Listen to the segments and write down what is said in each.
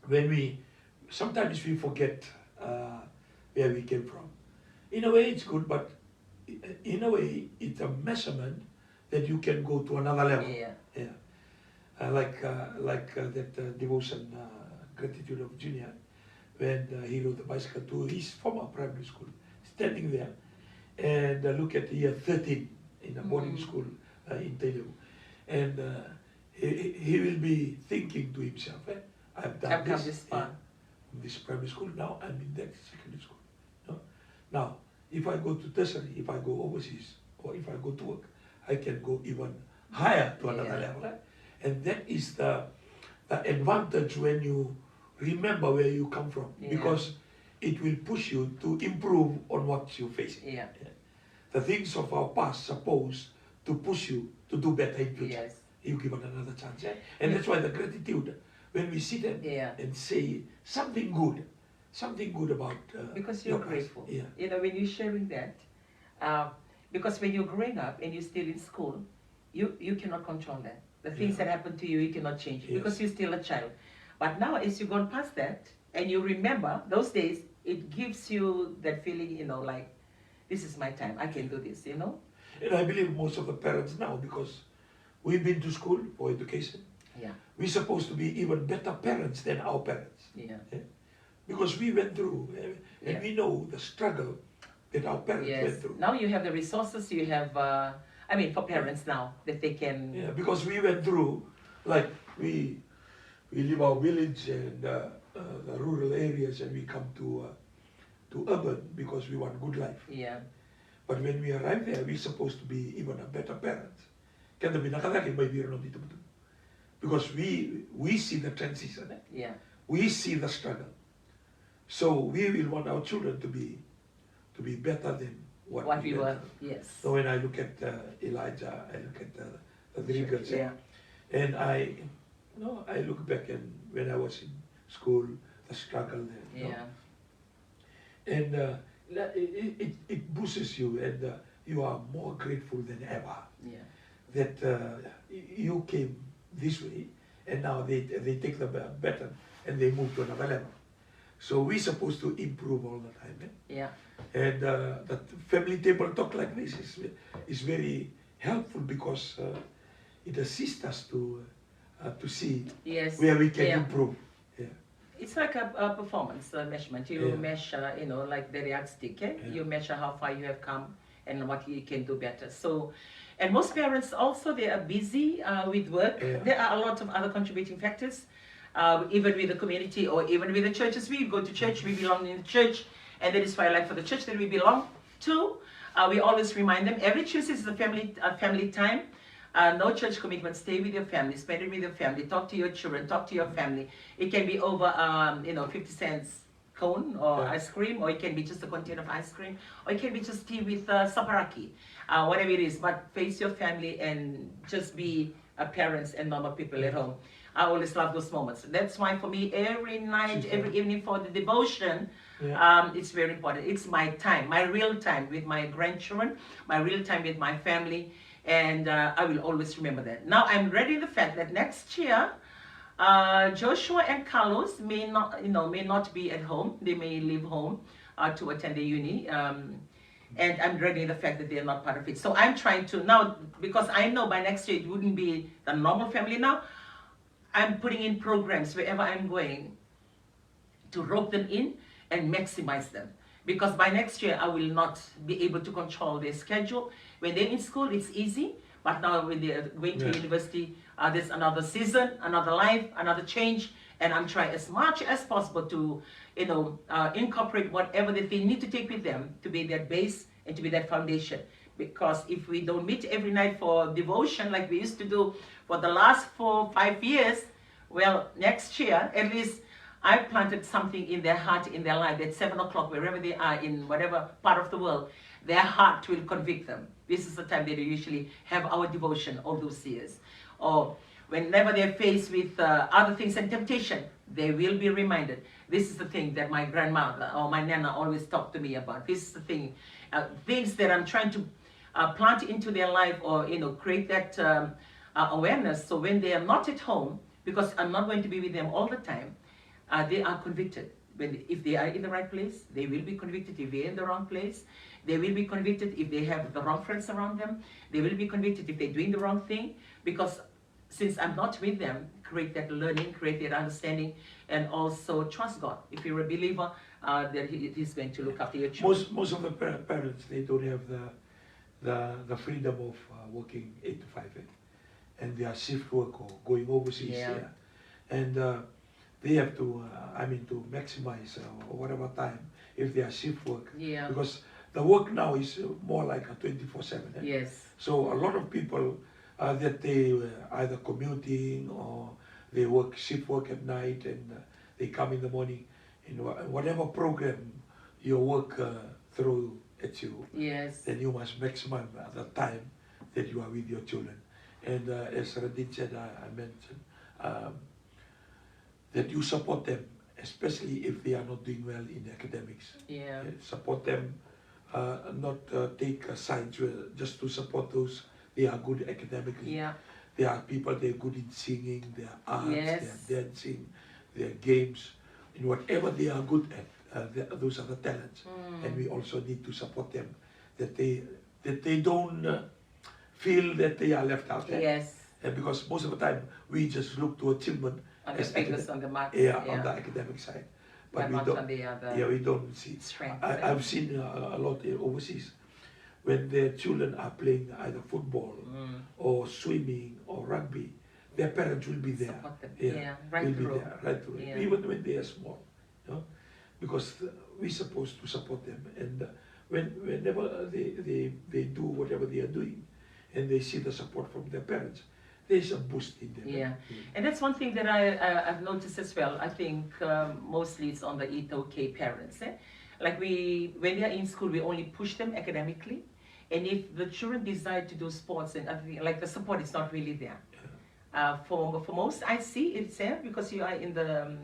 when sometimes we forget where we came from. In a way, it's good, but in a way, it's a measurement that you can go to another level. Yeah. Yeah. Like that devotion, gratitude of Junior, when he rode the bicycle to his former primary school, standing there, and look at year 13 in a boarding school in Telugu, and he will be thinking to himself, I've done I've come this, this far. this primary school, now I'm in that secondary school. No? Now, if I go to tertiary, if I go overseas, or if I go to work, I can go even higher to another level. And that is the advantage when you remember where you come from, because it will push you to improve on what you're facing. Yeah. The things of our past supposed to push you to do better in future. Yes. You given another chance. And that's why the gratitude, when we sit and say something good about because you're your grateful. past. Yeah. You know, when you're sharing that, because when you're growing up and you're still in school, you cannot control that. The things that happen to you, you cannot change because you're still a child. But now, as you've gone past that and you remember those days, it gives you that feeling, you know, like, this is my time, I can do this, you know? And I believe most of the parents now, because we've been to school for education, we're supposed to be even better parents than our parents. Because we went through, and we know the struggle that our parents went through. Now you have the resources, you have, I mean, for parents now, that they can... Yeah, because we went through, like, we leave our village and the rural areas, and we come to urban because we want good life. Yeah. But when we arrive there, we're supposed to be even a better parents. Kaya nakalaki may biro dito betul. Because we see the transition. We see the struggle. So we will want our children to be better than what we were. Yes. So when I look at Elijah, I look at the three girls, and I look back and when I was in school, the struggle there. And it boosts you, and you are more grateful than ever that you came this way, and now they take the baton and they move to another level. So we're supposed to improve all the time. And that family table talk like this is very helpful because it assists us to see where we can improve. It's like a performance measurement. You measure, you know, like the yardstick. You measure how far you have come and what you can do better. So, and most parents also, they are busy with work. There are a lot of other contributing factors, even with the community or even with the churches. We go to church, we belong in the church, and that is why I like for the church that we belong to. We always remind them every Tuesday is a family time. No church commitment. Stay with your family, spend it with your family, talk to your children, talk to your family. It can be over, 50 cents cone or ice cream, or it can be just a container of ice cream, or it can be just tea with saparaki, whatever it is. But face your family and just be parents and normal people at home. I always love those moments. That's why for me, every night, every evening for the devotion, it's very important. It's my time, my real time with my grandchildren, my real time with my family. And I will always remember that. Now I'm ready the fact that next year, Joshua and Carlos may not be at home. They may leave home to attend the uni. And I'm dreading the fact that they're not part of it. So I'm trying to now, because I know by next year it wouldn't be the normal family now. I'm putting in programs wherever I'm going to rope them in and maximize them. Because by next year, I will not be able to control their schedule. When they're in school, it's easy. But now when they're going to university, there's another season, another life, another change. And I'm trying as much as possible to, incorporate whatever that they need to take with them to be that base and to be that foundation. Because if we don't meet every night for devotion like we used to do for the last 4 or 5 years, well, next year, at least I've planted something in their heart, in their life, at 7 o'clock, wherever they are, in whatever part of the world, their heart will convict them. This is the time that they usually have our devotion all those years. Or whenever they're faced with other things and temptation, they will be reminded. This is the thing that my grandmother or my nana always talked to me about. This is the thing, things that I'm trying to plant into their life, or create that awareness. So when they are not at home, because I'm not going to be with them all the time, they are convicted. If they are in the right place, they will be convicted. If they're in the wrong place, they will be convicted. If they have the wrong friends around them, they will be convicted if they're doing the wrong thing. Because since I'm not with them, create that learning, create that understanding, and also trust God. If you're a believer, that He's going to look after your children. Most of the parents, they don't have the freedom of working 8 to 5, and they are shift work or going overseas. Yeah. And they have to, to maximize whatever time if they are shift work. Yeah. Because the work now is more like a 24/7. Yes. So a lot of people that they either commuting or they work shift work at night, and they come in the morning. In whatever program you work through at you, yes, then you must maximize the time that you are with your children. And as Radin said, I mentioned that you support them, especially if they are not doing well in academics. Yeah. Support them, not take sides just to support those they are good academically. Yeah. There are people, they're good in singing, their arts, yes, their dancing, their games, in whatever they are good at. Those are the talents. And we also need to support them, that they don't feel that they are left out. Yes. And because most of the time we just look to achievement on the fingers, on the marks. on the academic side. But we don't, on the other we don't see. strength. I've seen a lot overseas when their children are playing either football or swimming or rugby, their parents will be there. Support them. Right will through. be there, right through. Even when they are small, because we're supposed to support them. And whenever they do whatever they are doing, and they see the support from their parents, there's a boost in them. Yeah, and that's one thing that I've noticed as well. I think mostly it's on the ETOK parents. Like when they are in school, we only push them academically. And if the children decide to do sports, and I think like the support is not really there. For most, I see it's there because you are in the,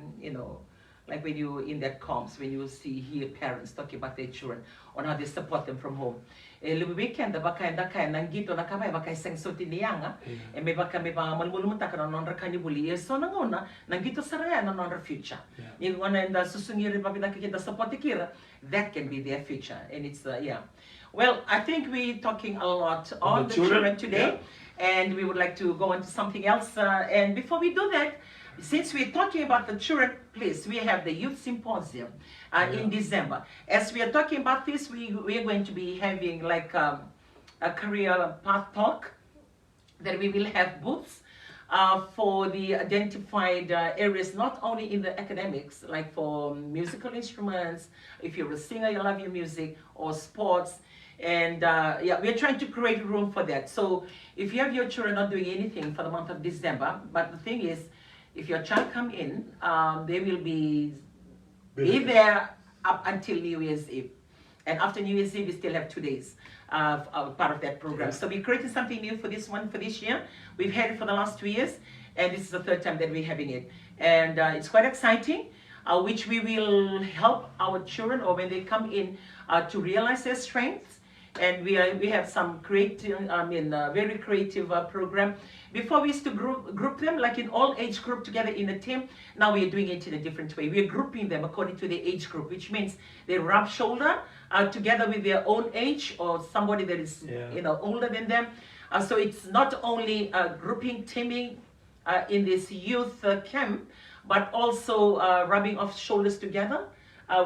like when you in that comms, when you hear parents talking about their children on how they support them from home. Lebih weekend baka nangito na kamay baka isang suti niyanga e may baka may malmulumunta ka non rakanya buli so nangona nangito saraya non future. Yung wana inda susungiri pa pinakikita support kira, that can be their future, and it's Well, I think we're talking a lot on the children today, and we would like to go into something else. And before we do that, since we're talking about the children, please, we have the Youth Symposium in December. As we are talking about this, we are going to be having like a career path talk, that we will have booths for the identified areas, not only in the academics, like for musical instruments, if you're a singer, you love your music, or sports. And we're trying to create room for that. So if you have your children not doing anything for the month of December, but the thing is, if your child come in, they will be there up until New Year's Eve. And after New Year's Eve, we still have 2 days part of that program. So we're creating something new for this year. We've had it for the last 2 years, and this is the 3rd time that we're having it. And it's quite exciting, which we will help our children, or when they come in, to realize their strengths. And we have some creative, very creative program. Before we used to group them like in all age group together in a team. Now we are doing it in a different way. We are grouping them according to the age group, which means they rub shoulder together with their own age or somebody that is older than them. So it's not only grouping, teaming in this youth camp, but also rubbing off shoulders together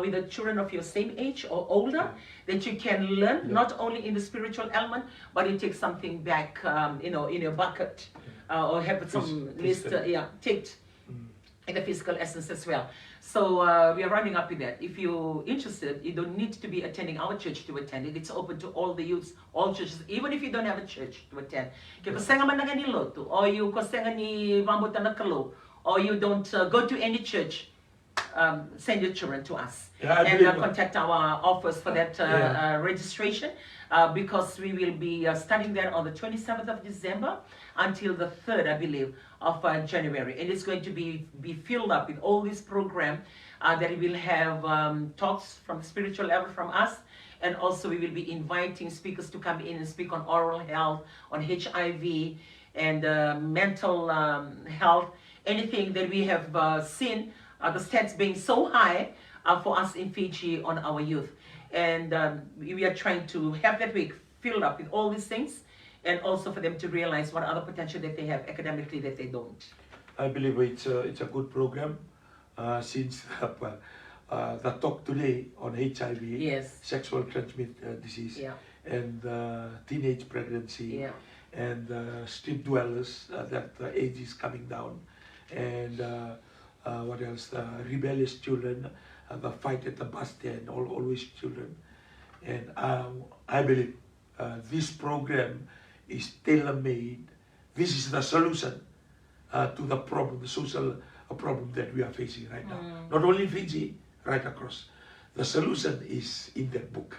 with the children of your same age or older, that you can learn not only in the spiritual element, but you take something back, in your bucket, or have some list, ticked in the physical essence as well. So we are running up with that. If you're interested, you don't need to be attending our church to attend it. It's open to all the youths, all churches, even if you don't have a church to attend. Or you or you don't go to any church, send your children to us and contact our office for that registration, because we will be starting there on the 27th of December until the 3rd, I believe, of January. And it's going to be filled up with all this program that will have talks from spiritual level from us, and also we will be inviting speakers to come in and speak on oral health, on HIV, and mental health, anything that we have seen the stats being so high for us in Fiji on our youth. And we are trying to have that week filled up with all these things, and also for them to realize what other potential that they have academically that they don't. I believe it's a good program since the talk today on HIV, Yes. sexual transmitted disease, Yeah. and teenage pregnancy, Yeah. and street dwellers, that age is coming down, and what else? The rebellious children, the fight at the bus stand, always children. And I believe this program is tailor-made. This is the solution to the problem, the social problem that we are facing right now. Not only in Fiji, right across. The solution is in that book.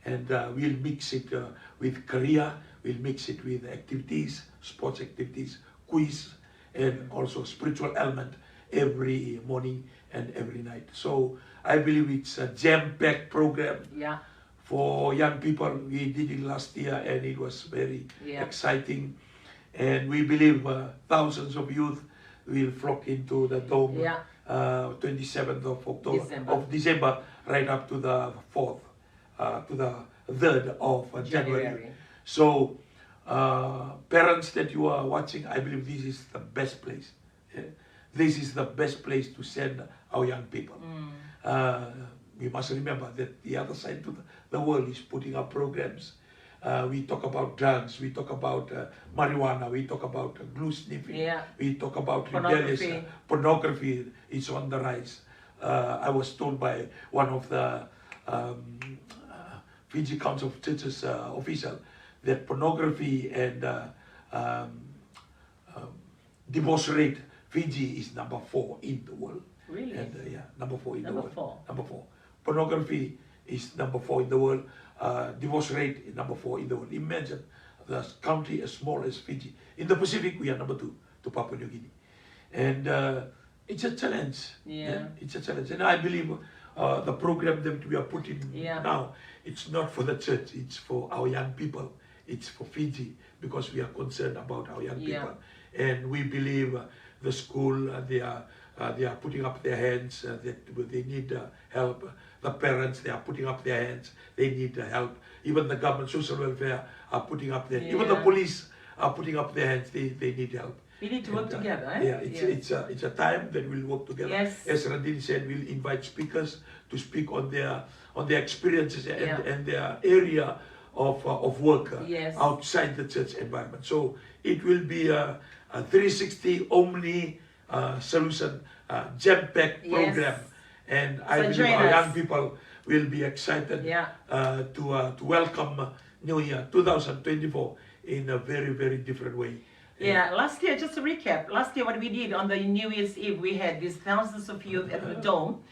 And we'll mix it with career, we'll mix it with activities, sports activities, quiz, and also spiritual element every morning and every night. So I believe it's a jam-packed program. Yeah. For young people. We did it last year and it was very exciting, and we believe thousands of youth will flock into the dome 27th of December right up to the 4th to the 3rd of January. So parents that you are watching, I believe this is the best place. This is the best place to send our young people. We must remember that the other side of the world is putting up programs. We talk about drugs, we talk about marijuana, we talk about glue sniffing, we talk about rebellious pornography. It's on the rise. I was told by one of the Fiji Council of Churches official that pornography and divorce rate, Fiji is number 4 in the world. Really? And number 4 in the world. Number 4. Pornography is number 4 in the world. Divorce rate is number 4 in the world. Imagine the country as small as Fiji. In the Pacific, we are number 2 to Papua New Guinea. And it's a challenge. It's a challenge. And I believe the program that we are putting now, it's not for the church, it's for our young people. It's for Fiji, because we are concerned about our young people. And we believe the school, they are putting up their hands, that they need help. The parents, they are putting up their hands, they need help. Even the government, social welfare are putting up their hands. Even the police are putting up their hands, they need help. We need to work together. It's a time that we'll work together. As Radin said, we'll invite speakers to speak on their experiences and their area of work outside the church environment. So it will be a 360 Omni solution, jam-packed program, and I believe our young people will be excited to welcome New Year 2024 in a very, very different way. Last year, just to recap, last year what we did on the New Year's Eve, we had these thousands of youth at the dome.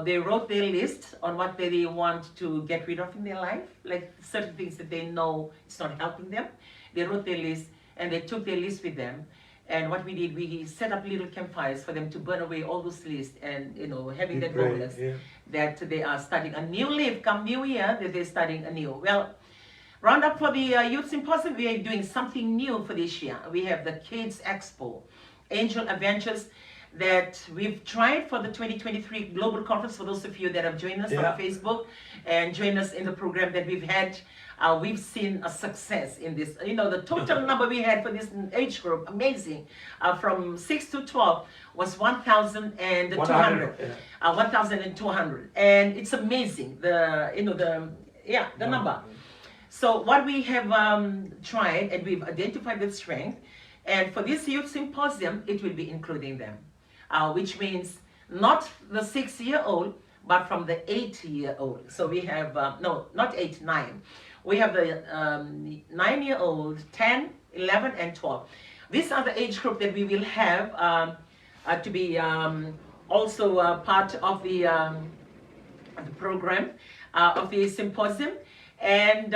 They wrote their list on what they want to get rid of in their life, like certain things that they know it's not helping them. They wrote their list and they took their list with them. And what we did, we set up little campfires for them to burn away all those lists, and having that bonus that they are starting a new life come New Year, that they're starting anew. Well, round up for the Youth Symposium, we are doing something new for this year. We have the Kids Expo, Angel Adventures, that we've tried for the 2023 Global Conference. For those of you that have joined us on Facebook and joined us in the program that we've had, we've seen a success in this. The total number we had for this age group, amazing, from 6 to 12 was 1,200. 1,200, and it's amazing. The number. So what we have tried, and we've identified the strength, and for this Youth Symposium, it will be including them, which means not the 6-year-old, but from the 8-year-old. So we have, no, not 8, 9. We have the 9-year-old, 10, 11, and 12. These are the age group that we will have to be also part of the program of the symposium. And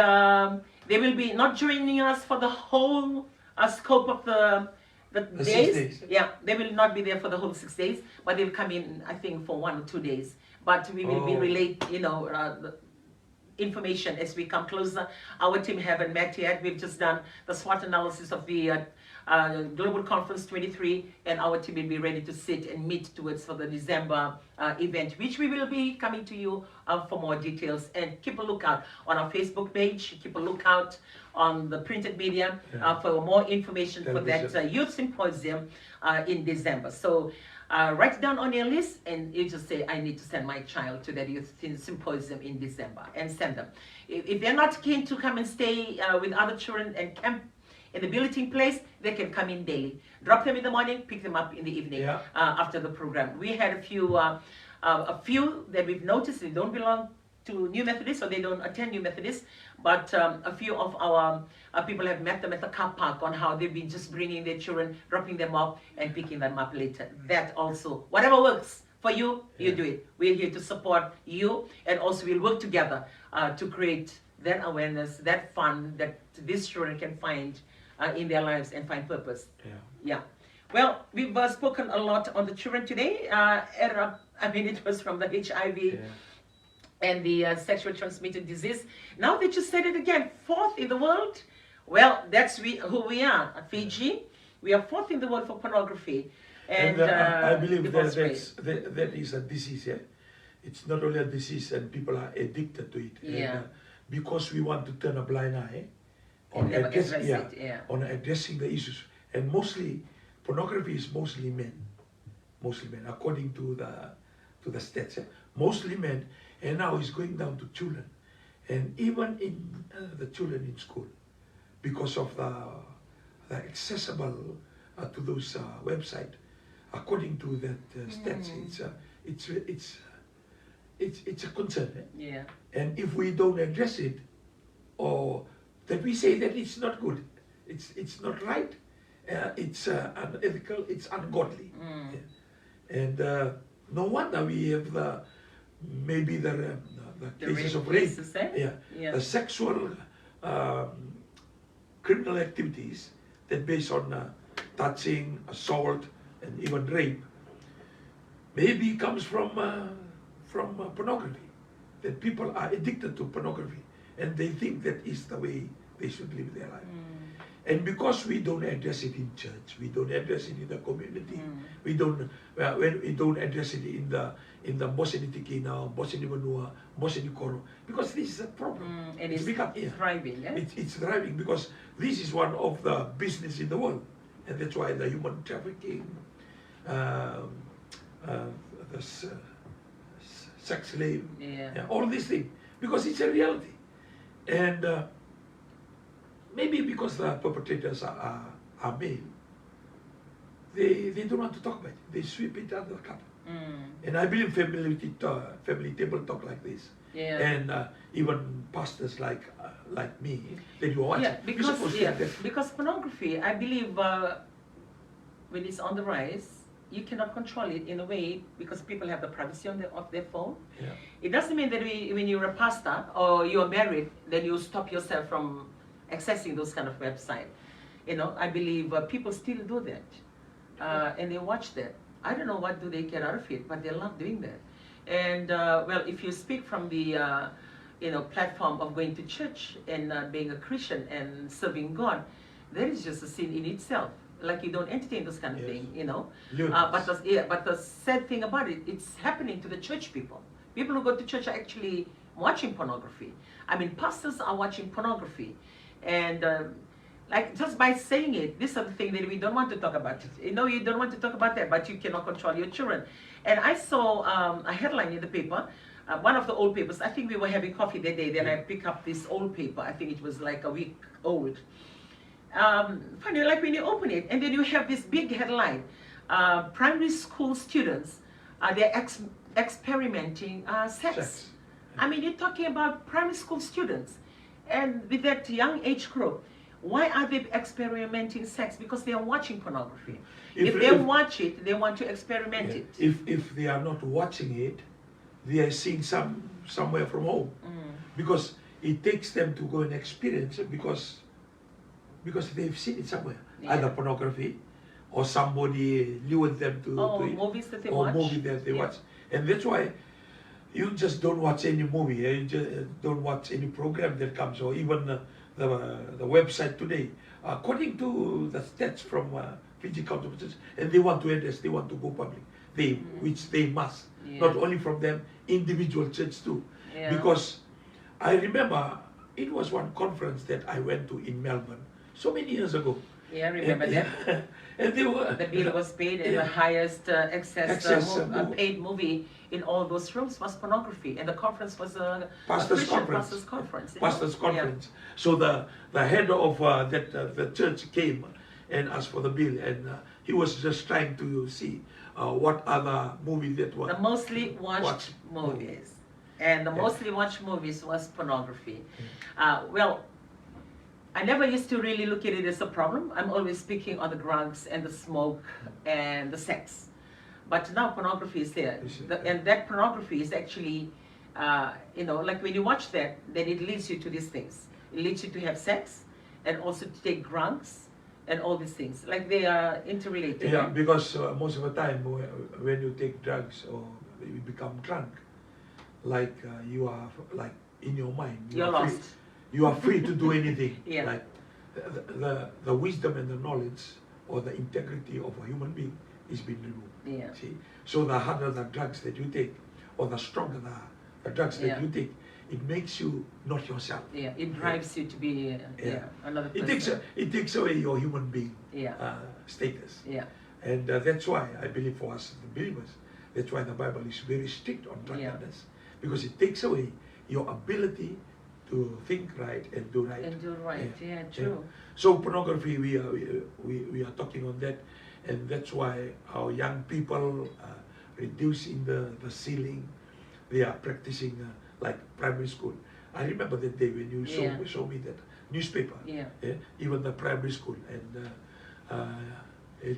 they will be not joining us for the whole scope of the days. They will not be there for the whole 6 days, but they'll come in, I think, for 1 or 2 days. But we will be relate, the information as we come closer. Our team haven't met yet. We've just done the SWOT analysis of the Global Conference 23, and our team will be ready to sit and meet towards for the December event, which we will be coming to you for more details. And keep a lookout on our Facebook page, keep a lookout on the printed media for more information for that youth symposium in December. So write it down on your list, and you just say, I need to send my child to that youth symposium in December, and send them. If they're not keen to come and stay with other children and camp in the billeting place, they can come in daily. Drop them in the morning, pick them up in the evening after the program. We had a few that we've noticed they don't belong to New Methodist, or they don't attend New Methodist, but a few of our people have met them at the car park on how they've been just bringing their children, dropping them off, and picking them up later. That also, whatever works for you, you do it. We're here to support you, and also we'll work together to create that awareness, that fun that these children can find in their lives and find purpose. Yeah. Well, we've spoken a lot on the children today. It was from the HIV and the sexual transmitted disease. Now that you said it again, 4th in the world. Well, that's who we are. Fiji, we are 4th in the world for pornography. And I believe that is a disease. It's not only a disease, and people are addicted to it. And, because we want to turn a blind eye on addressing the issues. And mostly, pornography is mostly men, according to the stats. Mostly men, and now it's going down to children, and even in the children in school, because of the accessible to those websites. According to that stats, it's a concern. And if we don't address it, or that we say that it's not good, it's not right, it's unethical, it's ungodly. And no wonder we have maybe the cases of rape, the sexual criminal activities that based on touching, assault, and even rape, maybe comes from pornography. That people are addicted to pornography, and they think that is the way they should live their life. And because we don't address it in church, we don't address it in the community, we don't address it in the Bosni Tikina, Bosni Vanua, Bosni Koro, because this is a problem. And it's thriving. It's thriving because this is one of the business in the world, and that's why the human trafficking, the sex slave, all these things, because it's a reality. And maybe because the perpetrators are male, they don't want to talk about it. They sweep it under the carpet. And I believe family table talk like this. And even pastors like me, that you watch. Because pornography, I believe, when it's on the rise, you cannot control it in a way because people have the privacy of their phone. It doesn't mean that when you're a pastor or you're married, then you stop yourself from accessing those kind of websites. I believe people still do that, and they watch that. I don't know what do they get out of it, but they love doing that. And well, if you speak from the platform of going to church and being a Christian and serving God, that is just a sin in itself. Like you don't entertain those kind of thing, but the sad thing about it, it's happening to the church people. People who go to church are actually watching pornography. I mean, pastors are watching pornography, and like just by saying it, this is the thing that we don't want to talk about. You don't want to talk about that, but you cannot control your children. And I saw a headline in the paper, one of the old papers. I think we were having coffee that day. Then I picked up this old paper. I think it was like a week old. Funny, like when you open it, and then you have this big headline: primary school students, they're experimenting sex. I mean, you're talking about primary school students, and with that young age group. Why are they experimenting sex? Because they are watching pornography. If they watch it, they want to experiment it. If they are not watching it, they are seeing somewhere from home. Because it takes them to go and experience it because they've seen it somewhere. Either pornography or somebody lured them to it. Movies that they or watch. Movies that they watch. And that's why you just don't watch any movie. You just don't watch any program that comes, or even the website today, according to the stats from Fiji Council of Churches, and they want to address, they want to go public, which they must, not only from them, individual church too. Because I remember it was one conference that I went to in Melbourne so many years ago. Yeah, I remember that. And they were, the bill was paid, and the highest paid movie in all those rooms was pornography, and the conference was a Pastor's conference. Pastor's conference. So the head of the church came and asked for the bill, and he was just trying to see what other movie that was. The mostly watched movies. And the mostly watched movies was pornography. Well, I never used to really look at it as a problem. I'm always speaking on the drugs and the smoke and the sex. But now pornography is there. And that pornography is actually, like when you watch that, then it leads you to these things. It leads you to have sex and also to take drugs and all these things. Like they are interrelated. Yeah, because most of the time when you take drugs or you become drunk, like you are like in your mind, you're lost. You are free to do anything. Yeah. Like the wisdom and the knowledge or the integrity of a human being is being removed. Yeah. See, so the harder the drugs that you take, or the stronger the drugs that you take, it makes you not yourself. Yeah, it drives you to be another person. It takes away your human being status. Yeah. And that's why I believe for us the believers, that's why the Bible is very strict on drunkenness, because it takes away your ability to think right and do right. And do right, yeah, true. So pornography, we are talking on that, and that's why our young people reducing the ceiling. They are practicing like primary school. I remember that day when you show me that newspaper. Even the primary school and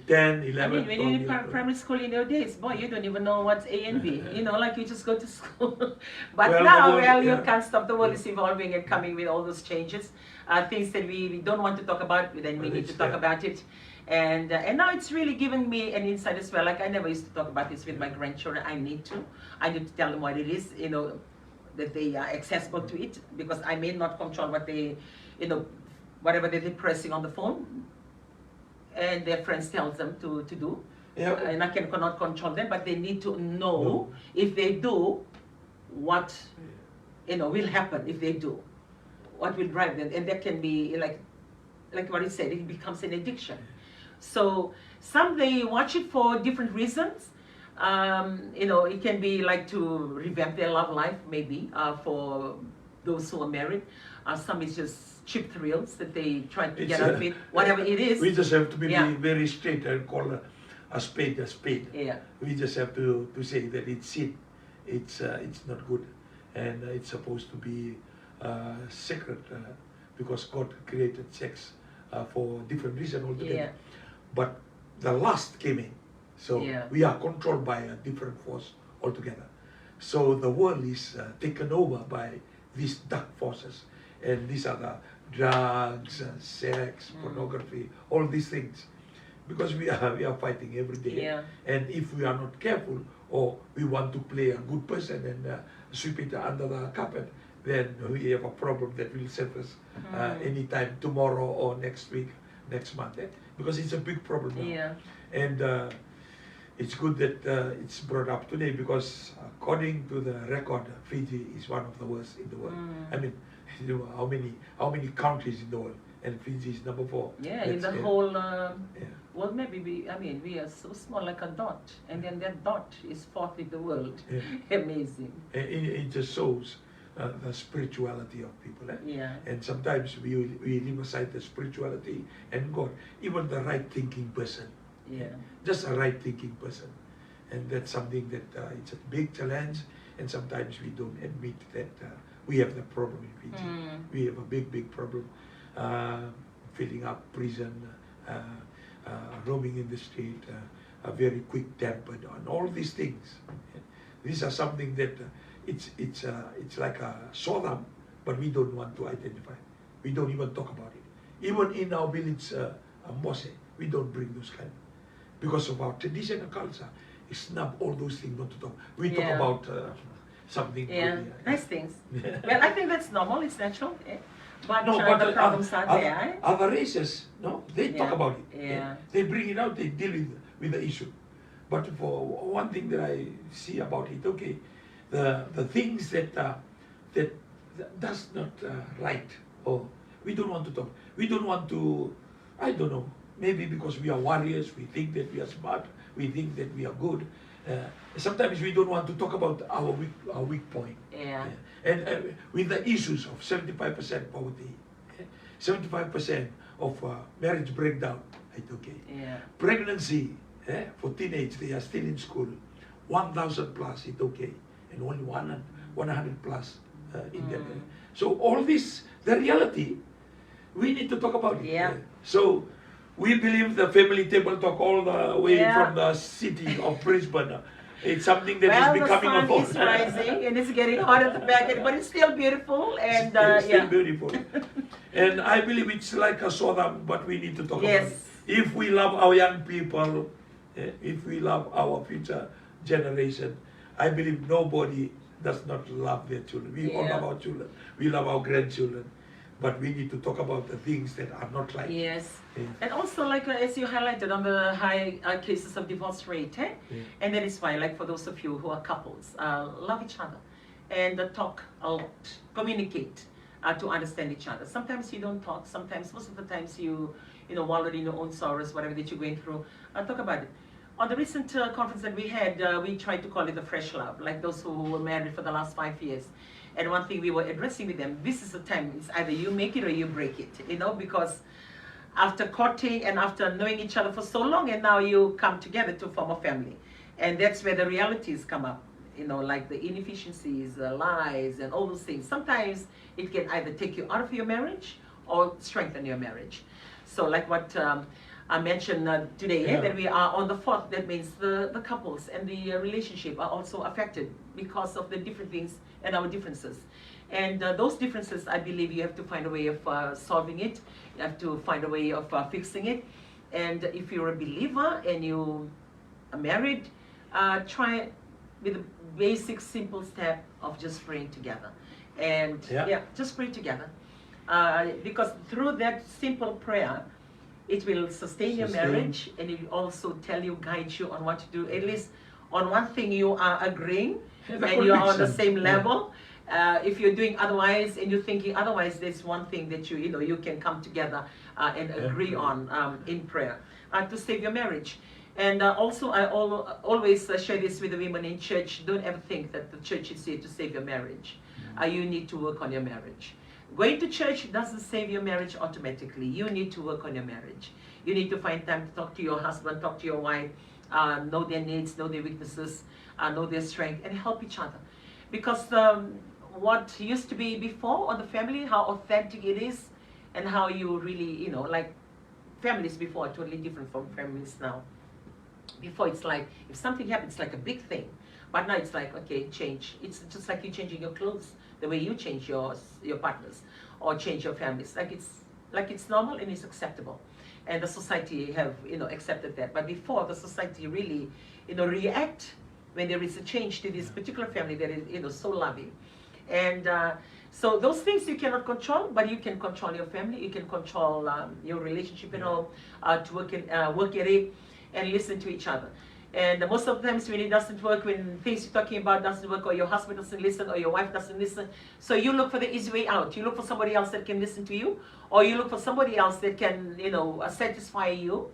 10, 11. I mean, when you're in primary school in your days, boy, you don't even know what's A and B. like you just go to school. But you can't stop. The world is evolving and coming with all those changes. Things that we don't want to talk about, then we need to talk about it. And now it's really given me an insight as well. Like I never used to talk about this with my grandchildren. I need to tell them what it is, that they are accessible to it, because I may not control what they, whatever they're pressing on the phone. And their friends tell them to do. And I cannot control them, but they need to know if they do, what will happen if they do, what will drive them. And that can be like what he said, it becomes an addiction. So some they watch it for different reasons. It can be like to revamp their love life, maybe for those who are married. Some is just cheap thrills that they try to get out of it, whatever it is. We just have to be very straight and call a spade a spade. We just have to say that it's sin. It's not good, and it's supposed to be sacred because God created sex for different reason altogether. But the lust came in, so we are controlled by a different force altogether. So the world is taken over by these dark forces, and these are the drugs, sex, pornography, all these things, because we are fighting every day. And if we are not careful, or we want to play a good person and sweep it under the carpet, then we have a problem that will surface anytime tomorrow or next week, next month, because it's a big problem now. And it's good that it's brought up today, because according to the record, Fiji is one of the worst in the world. I mean, how many countries in the world, and Fiji is number 4. In the whole world, maybe we are so small, like a dot, and then that dot is 4th in the world. Amazing. And it just shows the spirituality of people. And sometimes we leave aside the spirituality and God, even the right thinking person. Just a right thinking person. And that's something that it's a big challenge, and sometimes we don't admit that we have the problem in Fiji. We have a big problem. Filling up prison, roaming in the street, very quick-tempered, and all these things. These are something that it's like a Sodom, but we don't want to identify. We don't even talk about it. Even in our village, Mose, we don't bring those kind, because of our tradition and culture. It's snub all those things not to talk. We talk about something. Nice things. Well, I think that's normal. It's natural. But, No, but the problems are there. Other races, no, they talk about it. Yeah. They bring it out, they deal with the issue. But for one thing that I see about it, okay, the things that that's not right, or we don't want to talk. We don't want to, I don't know, maybe because we are warriors, we think that we are smart, we think that we are good. Sometimes we don't want to talk about our weak point. Yeah. And with the issues of 75% poverty, 75% of marriage breakdown, it's okay. Yeah. Pregnancy, for teenage, they are still in school, 1,000 plus, it's okay. And only 100 plus in that. So all this, the reality, we need to talk about it. Yeah. So we believe the family table talk all the way from the city of Brisbane. It's something that is becoming a the sun is rising and it's getting hot at the back end, but it's still beautiful and it's still beautiful. And I believe it's like a Sodom, but we need to talk about it. If we love our young people, if we love our future generation, I believe nobody does not love their children. We all love our children. We love our grandchildren. But we need to talk about the things that are not right. Yes. And also, like as you highlighted on the high cases of divorce rate, and that is why, like for those of you who are couples, love each other and talk a lot, communicate to understand each other. Sometimes you don't talk. Sometimes, most of the times, you wallow in your own sorrows, whatever that you're going through. Talk about it. On the recent conference that we had, we tried to call it the fresh love, like those who were married for the last 5 years. And one thing we were addressing with them, this is the time, it's either you make it or you break it, because after courting and after knowing each other for so long, and now you come together to form a family. And that's where the realities come up, like the inefficiencies, the lies, and all those things. Sometimes it can either take you out of your marriage or strengthen your marriage. So like what I mentioned today, that we are on the 4th, that means the couples and the relationship are also affected because of the different things and our differences. And those differences, I believe you have to find a way of solving it. You have to find a way of fixing it. And if you're a believer and you are married, try with the basic, simple step of just praying together. And just pray together. Because through that simple prayer, it will sustain your marriage, and it will also guide you on what to do. At least on one thing you are agreeing, and you are on the same level. If you're doing otherwise and you're thinking otherwise, there's one thing that you can come together and agree on in prayer to save your marriage. And also, I always share this with the women in church. Don't ever think that the church is here to save your marriage. You need to work on your marriage. Going to church doesn't save your marriage automatically. You need to work on your marriage. You need to find time to talk to your husband, talk to your wife, know their needs, know their weaknesses, know their strength, and help each other. Because what used to be before on the family, how authentic it is, and how you really, like families before are totally different from families now. Before it's like, if something happens, it's like a big thing. But now it's like, okay, change. It's just like you changing your clothes, the way you change your partners or change your families. Like it's normal and it's acceptable. And the society have, accepted that. But before, the society really, react when there is a change to this particular family that is, so loving. And so those things you cannot control, but you can control your family. You can control your relationship at home, to work at it and listen to each other. And most of the times when it doesn't work, when things you're talking about doesn't work, or your husband doesn't listen, or your wife doesn't listen, so you look for the easy way out. You look for somebody else that can listen to you, or you look for somebody else that can, satisfy you,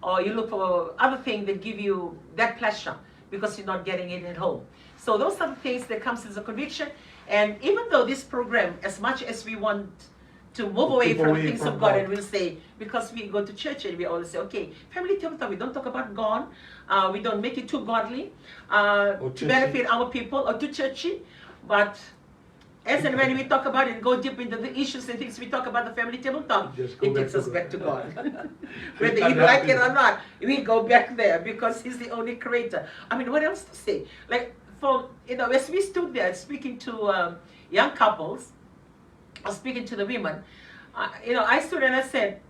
or you look for other things that give you that pleasure because you're not getting it at home. So those are the things that comes as a conviction. And even though this program, as much as we want to move away from the things of God, and we'll say, because we go to church and we always say, okay, family table talk, we don't talk about God, we don't make it too godly, to benefit our people, or too churchy, but as and when we talk about it and go deep into the issues and things we talk about the family table talk, it takes us back to God. Whether you like it or not, we go back there because He's the only creator. I mean, what else to say? Like, as we stood there speaking to young couples, or speaking to the women, I stood and I said,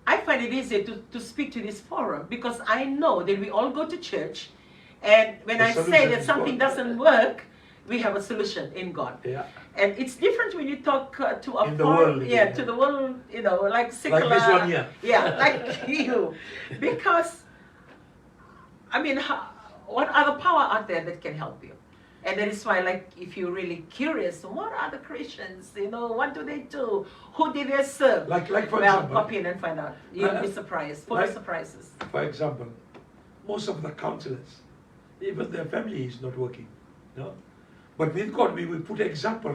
I find it easier to speak to this forum because I know that we all go to church, and when I say that something doesn't work, we have a solution in God. Yeah. And it's different when you talk to a In the world, yeah, yeah. to the world, you know, like secular. Like this one here. Yeah, like you. Because, I mean, what other power out there that can help you? And that is why, like, if you're really curious, what are the Christians? You know, what do they do? Who do they serve? Like for well, example, pop in and find out. You'll be surprised. Full of surprises. For example, most of the counselors, even their family is not working. No? But with God, we will put example